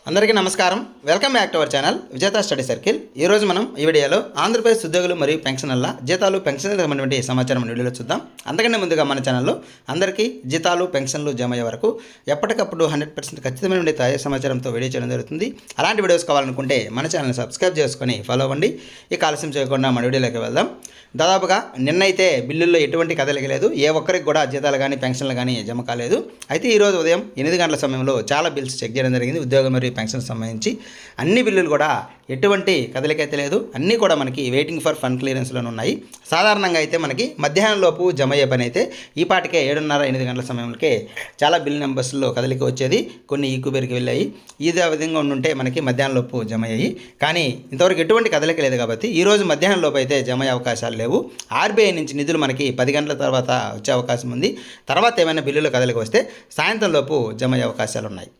అందరికీ నమస్కారం. Welcome back to our channel విజేత స్టడీ సర్కిల్. ఈరోజు మనం ఈ వీడియోలో ఆంధ్రప్రదేశ్ ఉద్యోగులు మరియు పెన్షనర్ల జీతాలు పెన్షన్లకు సంబంధించిన సమాచారం వీడియోలో చూద్దాం. అంతకంటే ముందుగా మన ఛానల్లో అందరికీ జీతాలు పెన్షన్లు జమ అయ్యే వరకు ఎప్పటికప్పుడు 100% ఖచ్చితమైన తాజా సమాచారంతో వీడియో చేయడం జరుగుతుంది. అలాంటి వీడియోస్ కావాలనుకుంటే మన ఛానల్ని సబ్స్క్రైబ్ చేసుకొని ఫాలో అవ్వండి. ఇక ఆలస్యం చేయకుండా మన వీడియోలోకి వెళ్దాం. దాదాపుగా నిన్నైతే బిల్లుల్లో ఎటువంటి కదలిక లేదు. ఏ ఒక్కరికి కూడా జీతాలు కానీ పెన్షన్లు కానీ జమ కాలేదు. అయితే ఈరోజు ఉదయం 8 గంటల సమయంలో చాలా బిల్స్ చెక్ చేయడం జరిగింది. ఉద్యోగం మరియు పెన్షన్ సంబంధించి అన్ని బిల్లులు కూడా ఎటువంటి కదలికైతే లేదు. అన్నీ కూడా మనకి వెయిటింగ్ ఫర్ ఫండ్ క్లియరెన్స్లోనే ఉన్నాయి. సాధారణంగా అయితే మనకి మధ్యాహ్నం లోపు జమ అయ్యే పని అయితే ఈ పాటికే 7:30-8 గంటల సమయంలోకే చాలా బిల్ నెంబర్స్లో కదలిక వచ్చేది. కొన్ని ఈక్యూబేర్కి వెళ్ళాయి. ఇదే విధంగా ఉండుంటే మనకి మధ్యాహ్నం లోపు జమ అయ్యాయి. కానీ ఇంతవరకు ఎటువంటి కదలిక లేదు కాబట్టి ఈరోజు మధ్యాహ్నం లోపు అయితే జమ అయ్యే అవకాశాలు లేవు. ఆర్బీఐ నుంచి నిధులు మనకి 10 గంటల తర్వాత వచ్చే అవకాశం ఉంది. తర్వాత ఏమైనా బిల్లులు కదలిక వస్తే సాయంత్రం లోపు జమ అయ్యే అవకాశాలు ఉన్నాయి.